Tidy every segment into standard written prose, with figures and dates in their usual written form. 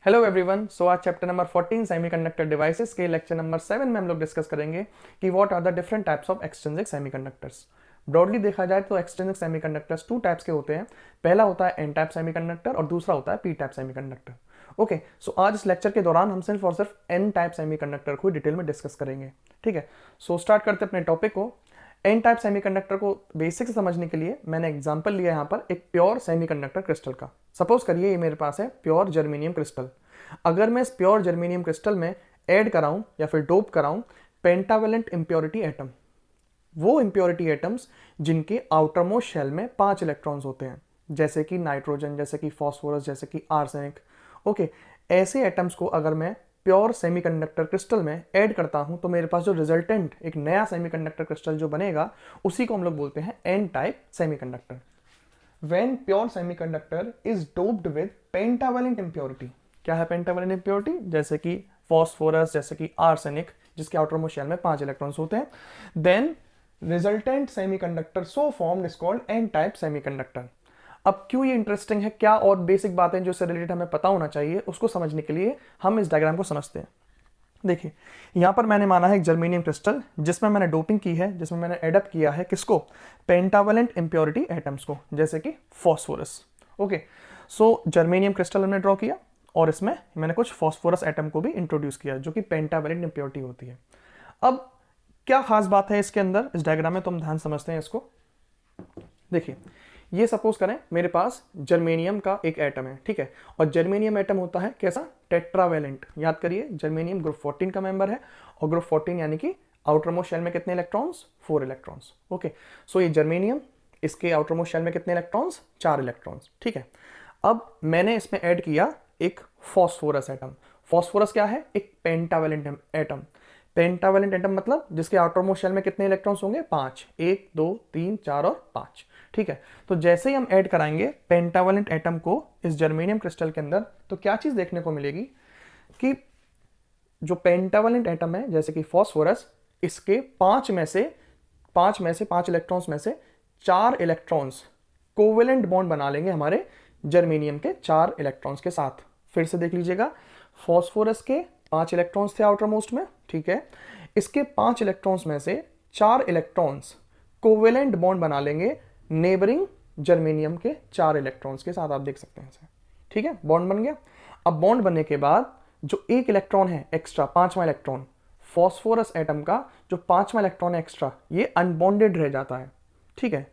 Hello everyone. So आज chapter number 14 semiconductor devices के lecture number 7 में हम लोग डिस्कस करेंगे कि what are the different types of extrinsic semiconductors. Broadly देखा जाए तो एक्सट्रिंसिक सेमीकंडक्टर्स टू टाइप्स के होते हैं। पहला होता है एन टाइप सेमीकंडक्टर और दूसरा होता है पी टाइप सेमीकंडक्टर। ओके, सो आज इस लेक्चर के दौरान हम सिर्फ और सिर्फ एन टाइप सेमीकंडक्टर को डिटेल में डिस्कस करेंगे। ठीक है, सो स्टार्ट करते हैं अपने टॉपिक को। एन टाइप सेमीकंडक्टर को बेसिक से समझने के लिए मैंने एग्जांपल लिया यहाँ पर एक प्योर सेमीकंडक्टर क्रिस्टल का। सपोज करिए ये मेरे पास है प्योर जर्मेनियम क्रिस्टल। अगर मैं इस प्योर जर्मेनियम क्रिस्टल में ऐड कराऊं या फिर डोप कराऊं पेंटावेलेंट इंप्योरिटी एटम, वो इंप्योरिटी एटम्स जिनके आउटरमोस्ट शेल में 5 इलेक्ट्रॉन्स होते हैं, जैसे कि नाइट्रोजन, जैसे कि फॉस्फोरस, जैसे कि आर्सेनिक। ओके, ऐसे एटम्स को अगर मैं प्योर सेमीकंडक्टर क्रिस्टल में ऐड करता हूं तो मेरे पास जो रिजल्टेंट एक नया सेमीकंडक्टर क्रिस्टल जो बनेगा उसी को हम लोग बोलते हैं N type semiconductor. When pure semiconductor is doped with pentavalent impurity. क्या है पेंटावेलेंट इंप्योरिटी? जैसे कि फॉस्फोरस, जैसे कि आर्सेनिक, जिसके आउटरमोस्ट शेल में 5 इलेक्ट्रॉन्स होते हैं, then resultant semiconductor so formed is called N type semiconductor. अब क्यों ये इंटरेस्टिंग है, क्या और बेसिक बातें जो इससे रिलेटेड हमें पता होना चाहिए, उसको समझने के लिए हम इस डायग्राम को समझते हैं। देखिए, यहां पर मैंने माना है एक जर्मेनियम क्रिस्टल जिसमें मैंने डोपिंग की है, जिसमें मैंने एडअप किया है किसको? पेंटावेलेंट इंप्योरिटी एटम्स को, जैसे कि फॉस्फोरस। ओके, सो जर्मेनियम क्रिस्टल हमने ड्रॉ किया और इसमें मैंने कुछ फॉस्फोरस एटम को भी इंट्रोड्यूस किया जो कि पेंटावेलेंट इंप्योरिटी होती है। अब क्या खास बात है इसके अंदर, इस डायग्राम में तो हम ध्यान समझते हैं इसको। देखिए, ये सपोज करें मेरे पास जर्मेनियम का एक एटम है, ठीक है, और जर्मेनियम एटम होता है कैसा? टेट्रावेलेंट। याद करिए, जर्मेनियम ग्रुप 14 का मेंबर है और ग्रुप 14 यानी कि आउटरमोस्ट शेल में कितने इलेक्ट्रॉन्स? 4 इलेक्ट्रॉन्स। ओके, सो ये जर्मेनियम, इसके आउटरमोस्ट शेल में कितने इलेक्ट्रॉन्स? 4 इलेक्ट्रॉन्स। ठीक है, अब मैंने इसमें ऐड किया एक फॉस्फोरस एटम। फॉस्फोरस क्या है? एक पेंटावेलेंट एटम। पेंटावेलेंट एटम मतलब जिसके आउटरमोस्ट शेल में कितने इलेक्ट्रॉन्स होंगे? 5। 1 2 3 4 और 5। ठीक है, तो जैसे ही हम ऐड कराएंगे पेंटावेलेंट एटम को इस जर्मेनियम क्रिस्टल के अंदर, तो क्या चीज देखने को मिलेगी कि जो पेंटावेलेंट एटम है जैसे कि फॉस्फोरस, इसके 5 इलेक्ट्रॉन्स में से 4 इलेक्ट्रॉन्स कोवेलेंट बॉन्ड बना लेंगे हमारे जर्मेनियम के 4 इलेक्ट्रॉन्स के साथ। फिर से देख लीजिएगा, फॉस्फोरस के 5 इलेक्ट्रॉन्स थे आउटरमोस्ट में, ठीक है, इसके 5 इलेक्ट्रॉन्स में से 4 इलेक्ट्रॉन्स कोवेलेंट बॉन्ड बना लेंगे नेबरिंग जर्मेनियम के 4 इलेक्ट्रॉन्स के साथ। आप देख सकते हैं इसे, ठीक है, बॉन्ड बन गया। अब बॉन्ड बनने के बाद जो एक इलेक्ट्रॉन है एक्स्ट्रा, 5वां इलेक्ट्रॉन, फॉस्फोरस एटम का जो 5वां इलेक्ट्रॉन है एक्स्ट्रा, ये अनबॉन्डेड रह जाता है। ठीक है,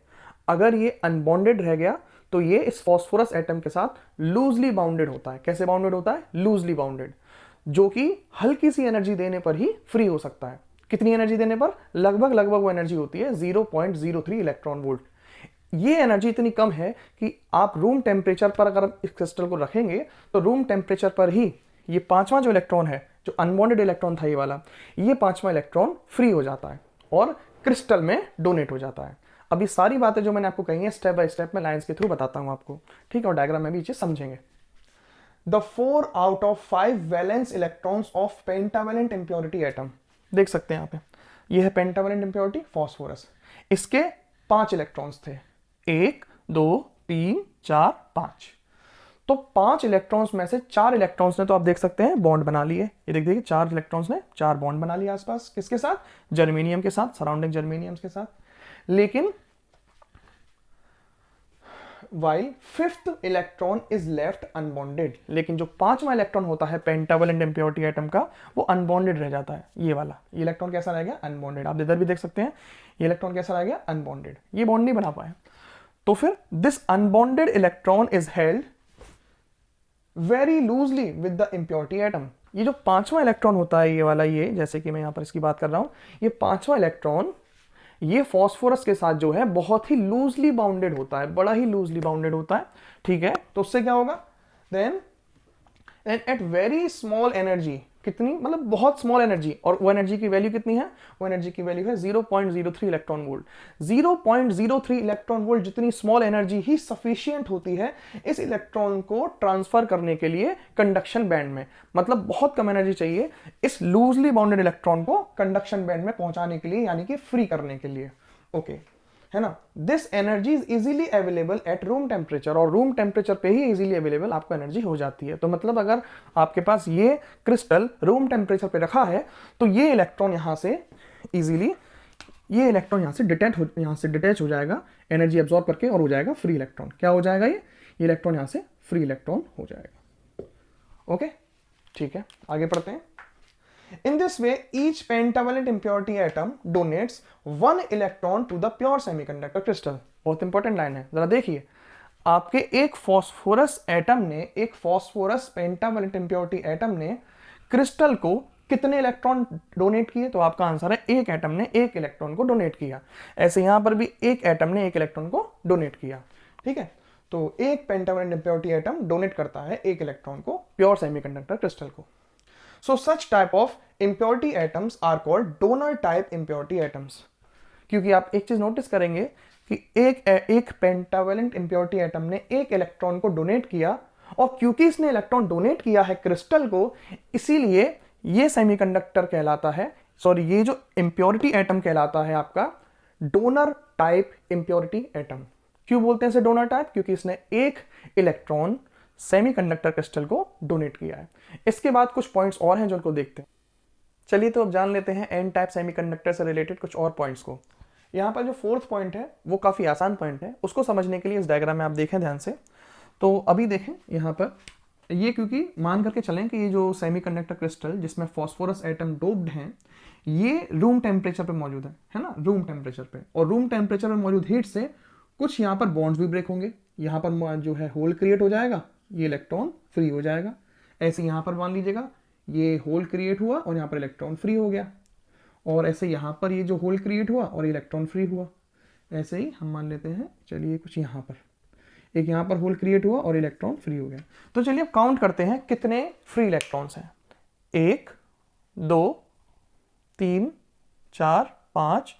अगर ये अनबॉन्डेड रह गया तो ये इस फॉस्फोरस एटम के साथ लूजली बाउंडेड होता है। कैसे बाउंडेड होता है? लूजली बाउंडेड, जो कि हल्की सी एनर्जी देने पर ही फ्री हो सकता है। कितनी एनर्जी देने पर? लगभग वो एनर्जी होती है 0.03 इलेक्ट्रॉन वोल्ट। ये एनर्जी इतनी कम है कि आप रूम टेम्परेचर पर अगर इस क्रिस्टल को रखेंगे तो रूम टेम्परेचर पर ही ये 5वां जो इलेक्ट्रॉन है, जो अनबॉन्डेड इलेक्ट्रॉन था ये वाला, ये 5वां इलेक्ट्रॉन फ्री हो जाता है और क्रिस्टल में डोनेट हो जाता है। अभी सारी बातें जो मैंने आपको कही है स्टेप बाय स्टेप में लाइंस के थ्रू बताता हूं आपको, ठीक है, और डायग्राम में भी चीज समझेंगे। The 4 out of 5 valence electrons of pentavalent impurity atom, देख सकते हैं यहाँ पे, ये है पेंटावेलेंट इंप्योरिटी फॉस्फोरस। इसके 5 इलेक्ट्रॉन्स थे, 1 2 3 4 5। तो 5 इलेक्ट्रॉन्स में से 4 इलेक्ट्रॉन्स ने, तो आप देख सकते हैं, बॉन्ड बना लिए। ये देखिए 4 इलेक्ट्रॉन्स ने 4 बॉन्ड बना लिए आसपास, किसके साथ? जर्मेनियम के साथ, सराउंडिंग जर्मेनियम के साथ। लेकिन while 5th electron is left unbonded, लेकिन जो 5वां इलेक्ट्रॉन होता है पेंटावेलेंट इंप्योरिटी एटम का, वो अनबॉन्डेड रह जाता है। ये वाला, ये इलेक्ट्रॉन कैसा रह गया? अनबॉन्डेड। आप इधर भी देख सकते हैं, ये इलेक्ट्रॉन कैसा रह गया? अनबॉन्डेड। ये बॉन्ड नहीं बना पाया। तो फिर this unbonded electron is held very loosely with the impurity atom. ये जो 5वां इलेक्ट्रॉन होता है, ये वाला, ये जैसे कि मैं यहां पर इसकी बात कर रहा हूं, ये 5वां इलेक्ट्रॉन ये फॉस्फोरस के साथ जो है बहुत ही लूजली बाउंडेड होता है, बड़ा ही लूजली बाउंडेड होता है। ठीक है, तो उससे क्या होगा? Then at very small energy, कितनी मतलब बहुत स्मॉल एनर्जी, और वो एनर्जी की वैल्यू कितनी है? वो एनर्जी की वैल्यू है 0.03 इलेक्ट्रॉन वोल्ट। 0.03 इलेक्ट्रॉन वोल्ट जितनी स्मॉल एनर्जी ही सफिशिएंट होती है इस इलेक्ट्रॉन को ट्रांसफर करने के लिए कंडक्शन बैंड में। मतलब बहुत कम एनर्जी चाहिए इस लूजली बाउंडेड इलेक्ट्रॉन को कंडक्शन बैंड में पहुंचाने के लिए, यानी कि फ्री करने के लिए। ओके, है ना। This energy is easily available at room temperature, और रूम टेम्परेचर पे ही इजीली अवेलेबल आपको एनर्जी हो जाती है। तो मतलब अगर आपके पास ये क्रिस्टल रूम टेम्परेचर पे रखा है तो ये इलेक्ट्रॉन यहाँ से इजीली, ये इलेक्ट्रॉन यहाँ से डिटैच हो जाएगा एनर्जी एब्जॉर्ब करके, और हो जाएगा फ्री इलेक्ट्रॉन। क्या हो जाएगा ये इलेक्ट्रॉन यहाँ से फ्री इलेक्ट्रॉन हो जाएगा। ओके, ठीक है, आगे पढ़ते हैं। In this way, each pentavalent impurity atom donates 1 electron to the pure semiconductor crystal। बहुत इंपॉर्टेंट लाइन है, जरा देखिए। आपके एक फॉस्फोरस एटम ने, एक फॉस्फोरस पेंटावैलेंट इंप्योरिटी एटम ने क्रिस्टल को कितने इलेक्ट्रॉन डोनेट किए? तो आपका आंसर है एक एटम ने एक इलेक्ट्रॉन को डोनेट किया। ऐसे यहां पर भी एक एटम ने एक इलेक्ट्रॉन को डोनेट किया। ठीक है, तो एक पेंटावैलेंट इंप्योरिटी एटम डोनेट करता है एक इलेक्ट्रॉन को प्योर सेमीकंडक्टर क्रिस्टल को। So such type of impurity atoms are called donor type impurity atoms। क्योंकि आप एक चीज नोटिस करेंगे कि एक पेंटावैलेंट इंप्योरिटी एटम ने एक इलेक्ट्रॉन को डोनेट किया, और क्योंकि इसने इलेक्ट्रॉन डोनेट किया है क्रिस्टल को, इसीलिए ये सेमीकंडक्टर कहलाता है, सॉरी ये जो इंप्योरिटी एटम कहलाता है आपका डोनर टाइप इंप्योरिटी एटम। क्यों बोलते हैं इसे डोनर टाइप? क्योंकि इसने एक इलेक्ट्रॉन सेमीकंडक्टर क्रिस्टल को डोनेट किया है। इसके बाद कुछ पॉइंट्स और हैं जो उनको देखते हैं। चलिए तो अब जान लेते हैं एन टाइप सेमीकंडक्टर से रिलेटेड कुछ और पॉइंट्स को। यहाँ पर जो फोर्थ पॉइंट है वो काफ़ी आसान पॉइंट है, उसको समझने के लिए इस डायग्राम में आप देखें ध्यान से। तो अभी देखें यहाँ पर ये, क्योंकि मान करके चलें कि ये जो सेमीकंडक्टर क्रिस्टल जिसमें फॉस्फोरस एटम डोप्ड हैं, ये रूम टेम्परेचर पे मौजूद है ना, रूम टेम्परेचर पे, और रूम टेम्परेचर में मौजूद हीट से कुछ यहाँ पर बॉन्ड्स भी ब्रेक होंगे, यहाँ पर जो है होल क्रिएट हो जाएगा, ये इलेक्ट्रॉन फ्री हो जाएगा। ऐसे यहाँ पर मान लीजिएगा ये होल क्रिएट हुआ और यहाँ पर इलेक्ट्रॉन फ्री हो गया, और ऐसे यहाँ पर ये जो होल क्रिएट हुआ और इलेक्ट्रॉन फ्री हुआ। ऐसे ही हम मान लेते हैं, चलिए कुछ यहाँ पर, एक यहाँ पर होल क्रिएट हुआ और इलेक्ट्रॉन फ्री हो गया। तो चलिए अब काउंट करते हैं कितने फ्री इलेक्ट्रॉन्स हैं। 1 2 3 4 5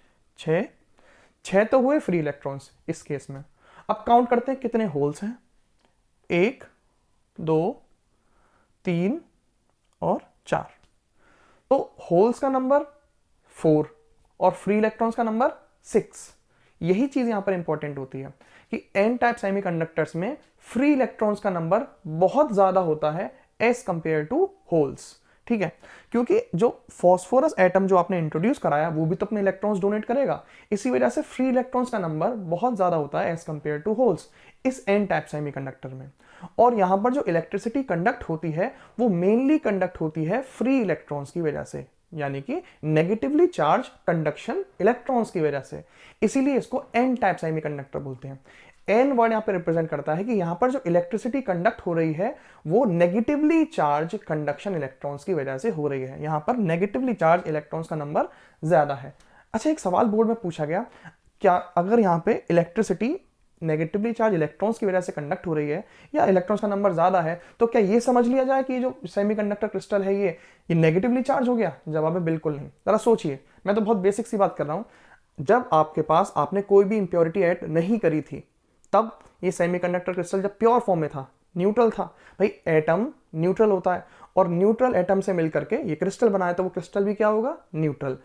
6 तो हुए फ्री इलेक्ट्रॉन्स इस केस में। अब काउंट करते हैं कितने होल्स हैं। 1 2 3 और 4। तो होल्स का नंबर 4 और फ्री इलेक्ट्रॉन्स का नंबर 6। यही चीज यहां पर इंपॉर्टेंट होती है कि एन टाइप सेमीकंडक्टर्स में फ्री इलेक्ट्रॉन्स का नंबर बहुत ज्यादा होता है एज कंपेयर टू होल्स। ठीक है, क्योंकि जो फॉस्फोरस एटम जो आपने इंट्रोड्यूस कराया वो भी तो अपने इलेक्ट्रॉन्स डोनेट करेगा, इसी वजह से फ्री इलेक्ट्रॉन्स का नंबर बहुत ज्यादा होता है एज कंपेयर टू होल्स इस एन टाइप सेमीकंडक्टर में। और यहां पर जो इलेक्ट्रिसिटी कंडक्ट होती है वो मेनली कंडक्ट होती है फ्री इलेक्ट्रॉन्स की वजह से, यानी कि नेगेटिवली चार्ज कंडक्शन इलेक्ट्रॉन्स की वजह से। इसीलिए इसको एन टाइप सेमीकंडक्टर बोलते हैं। एन वर्ड यहां पर रिप्रेजेंट करता है कि यहां पर जो इलेक्ट्रिसिटी कंडक्ट हो रही है वो नेगेटिवली चार्ज कंडक्शन इलेक्ट्रॉन्स की वजह से हो रही है। यहां पर नेगेटिवली चार्ज इलेक्ट्रॉन्स का नंबर ज्यादा है। अच्छा, एक सवाल बोर्ड में पूछा गया, क्या अगर यहां पे इलेक्ट्रिसिटी नेगेटिवली चार्ज इलेक्ट्रॉन्स की वजह से कंडक्ट हो रही है या इलेक्ट्रॉन्स का नंबर ज्यादा है, तो क्या ये समझ लिया जाए कि जो सेमीकंडक्टर क्रिस्टल है ये नेगेटिवली चार्ज हो गया? जवाब है बिल्कुल नहीं। जरा सोचिए, मैं तो बहुत बेसिक सी बात कर रहा हूं। जब आपके पास आपने कोई भी इंप्योरिटी ऐड नहीं करी थी, तब ये सेमीकंडक्टर क्रिस्टल जब प्योर फॉर्म में था, न्यूट्रल था। भाई एटम न्यूट्रल होता है, और न्यूट्रल एटम से मिलकर के ये क्रिस्टल बनाया, तो वो क्रिस्टल भी क्या होगा? न्यूट्रल।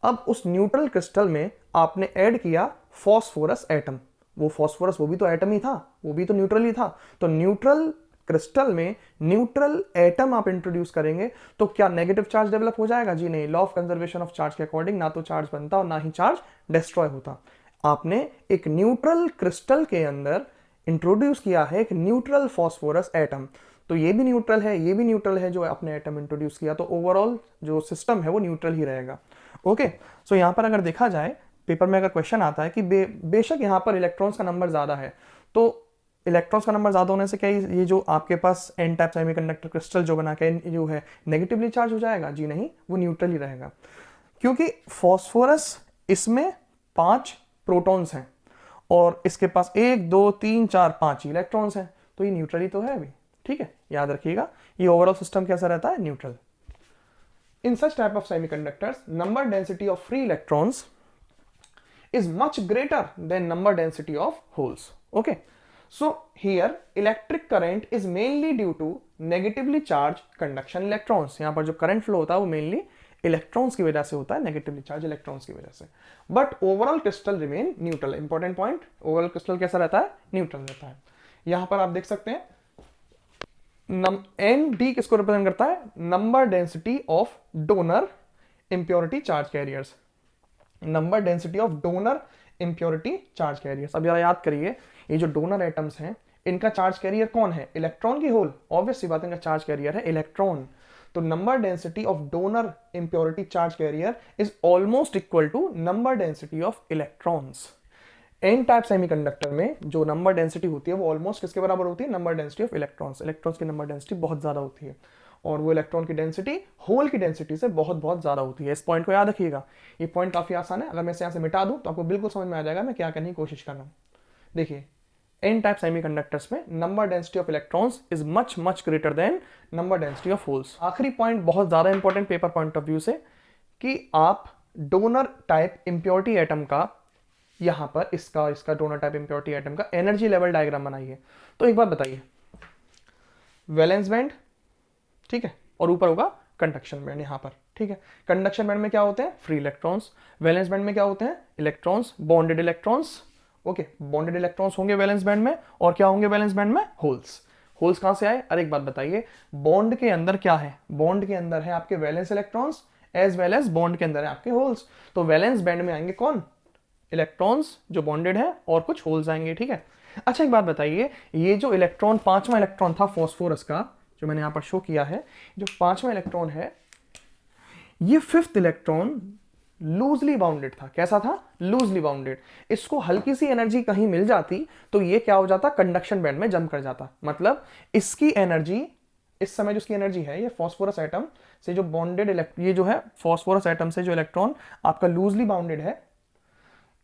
अब उस न्यूट्रल क्रिस्टल में आपने ऐड किया फॉस्फोरस एटम, वो फॉस्फोरस वो भी तो एटम ही था, वो भी तो न्यूट्रल ही था। तो न्यूट्रल क्रिस्टल में न्यूट्रल एटम आप इंट्रोड्यूस करेंगे तो क्या नेगेटिव चार्ज डेवलप हो जाएगा? जी नहीं। Law of conservation of charge के अकॉर्डिंग ना तो चार्ज बनता और ना ही चार्ज डिस्ट्रॉय होता। आपने एक न्यूट्रल क्रिस्टल के अंदर इंट्रोड्यूस किया है एक न्यूट्रल फॉस्फोरस एटम, तो ये भी न्यूट्रल है, ये भी न्यूट्रल है जो आपने एटम इंट्रोड्यूस किया, तो ओवरऑल जो सिस्टम है वो न्यूट्रल ही रहेगा। ओके, सो यहां पर अगर देखा जाए पेपर में अगर क्वेश्चन आता है कि बेशक यहां पर इलेक्ट्रॉन्स का नंबर ज्यादा है, तो इलेक्ट्रॉन्स का नंबर ज्यादा होने से क्या ये जो आपके पास एन टाइप सेमीकंडक्टर क्रिस्टल जो बना के जो है नेगेटिवली चार्ज हो जाएगा? जी नहीं, वो न्यूट्रल ही रहेगा। क्योंकि फॉस्फोरस इसमें 5 प्रोटॉन्स हैं और इसके पास 1 2 3 4 5 इलेक्ट्रॉन्स हैं, तो ये न्यूट्रल ही तो है अभी। ठीक है, याद रखिएगा ये ओवरऑल सिस्टम कैसा रहता है? Neutral. In such type of semiconductors number density of free electrons is much greater than number density of holes. Okay, so here electric current is mainly due to negatively charged conduction electrons. यहाँ पर जो current flow होता है वो mainly electrons की वजह से होता है, नेगेटिवली चार्ज इलेक्ट्रॉन्स की वजह से। But overall crystal remain neutral. Important point, overall crystal कैसा रहता है? न्यूट्रल रहता है। यहां पर आप देख सकते हैं एन डी किसको रिप्रेजेंट करता है? Number density of donor impurity charge carriers. Number density of donor impurity charge carriers. अब जरा याद करिए, ये जो डोनर एटम्स हैं इनका चार्ज कैरियर कौन है? इलेक्ट्रॉन की होल? ऑब्वियस सी बात है, इनका चार्ज कैरियर है इलेक्ट्रॉन। तो number density of donor impurity charge carrier is almost equal to number density of electrons. N type semiconductor में जो नंबर डेंसिटी होती है वो ऑलमोस्ट किसके बराबर होती है? Number density of electrons. Electrons की नंबर डेंसिटी बहुत ज्यादा होती है और वो इलेक्ट्रॉन की डेंसिटी होल की डेंसिटी से बहुत बहुत ज्यादा होती है। इस पॉइंट को याद रखिएगा, ये पॉइंट काफी आसान है। अगर मैं इसे यहां से मिटा दूं तो आपको बिल्कुल समझ में आ जाएगा मैं क्या करने की कोशिश कर रहा हूं। देखिए, एन टाइप सेमीकंडक्टर्स में number density of electrons is much much greater than number density of holes. आखिरी पॉइंट बहुत ज्यादा important paper point of view से, कि आप डोनर टाइप इंप्योरिटी एटम का यहां पर इसका डोनर टाइप इंप्योरिटी एटम का एनर्जी लेवल डायग्राम बनाइए। तो एक बात बताइए, वैलेंस बैंड, ठीक है, और ऊपर होगा कंडक्शन बैंड यहां पर, ठीक है। कंडक्शन बैंड में क्या होते हैं? Free electrons. वैलेंस बैंड में क्या होते हैं? Electrons, bonded electrons. Okay, bonded electrons होंगे वैलेंस बैंड में, और क्या होंगे वैलेंस बैंड में? होल्स। होल्स कहां से आए? अरे एक बात बताइए, बॉन्ड के अंदर क्या है? बॉन्ड के अंदर है आपके valence electrons as well as bond के अंदर है आपके होल्स। तो वैलेंस बैंड में आएंगे कौन? इलेक्ट्रॉन्स जो बॉन्डेड है, और कुछ होल्स आएंगे, ठीक है। अच्छा एक बात बताइए, ये जो इलेक्ट्रॉन, पांचवा इलेक्ट्रॉन था फॉस्फोरस का, जो मैंने यहां पर शो किया है, जो पांचवा इलेक्ट्रॉन है, ये फिफ्थ इलेक्ट्रॉन लूजली बाउंडेड था। कैसा था? Loosely bounded. इसको हल्की सी एनर्जी कहीं मिल जाती तो ये क्या हो जाता? कंडक्शन बैंड में जंप कर जाता। मतलब इसकी एनर्जी, इस समय जो इसकी एनर्जी है, ये फॉस्फोरस एटम से जो बॉन्डेड ये जो है फॉस्फोरस एटम से जो इलेक्ट्रॉन आपका लूजली बाउंडेड है,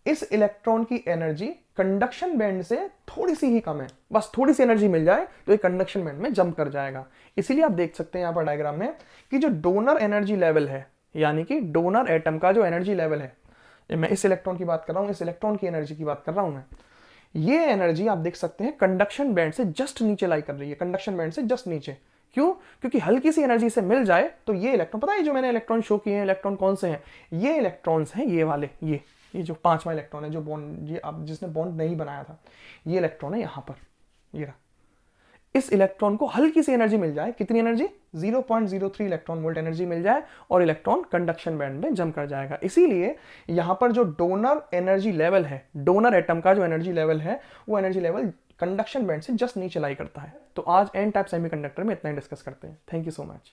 इस इलेक्ट्रॉन की एनर्जी कंडक्शन बैंड से थोड़ी सी ही कम है। बस थोड़ी सी एनर्जी मिल जाए तो ये कंडक्शन बैंड में जंप कर जाएगा। इसीलिए आप देख सकते हैं यहां पर डायग्राम में कि जो डोनर एनर्जी लेवल है, यानी कि डोनर एटम का जो एनर्जी लेवल है, मैं इस इलेक्ट्रॉन की बात कर रहा हूं, इस इलेक्ट्रॉन की एनर्जी की बात कर रहा हूं मैं, ये एनर्जी आप देख सकते हैं कंडक्शन बैंड से जस्ट नीचे लाई कर रही है। कंडक्शन बैंड से जस्ट नीचे। क्यों? क्योंकि हल्की सी एनर्जी से मिल जाए तो ये इलेक्ट्रॉन, पता है जो मैंने इलेक्ट्रॉन शो किए हैं, इलेक्ट्रॉन कौन से हैं? ये इलेक्ट्रॉन्स हैं, ये वाले, ये जो पांचवा इलेक्ट्रॉन है, जो बॉन्ड, ये आप जिसने बॉन्ड नहीं बनाया था, ये इलेक्ट्रॉन है यहां पर, ये रहा। इस इलेक्ट्रॉन को हल्की सी एनर्जी मिल जाए, कितनी एनर्जी? 0.03 इलेक्ट्रॉन वोल्ट एनर्जी मिल जाए और इलेक्ट्रॉन कंडक्शन बैंड में जंप कर जाएगा। इसीलिए यहां पर जो डोनर एनर्जी लेवल है, डोनर एटम का जो एनर्जी लेवल है, वो एनर्जी लेवल कंडक्शन बैंड से जस्ट नीचे लाई करता है। तो आज एन टाइप सेमीकंडक्टर में इतना ही डिस्कस करते हैं। Thank you so much.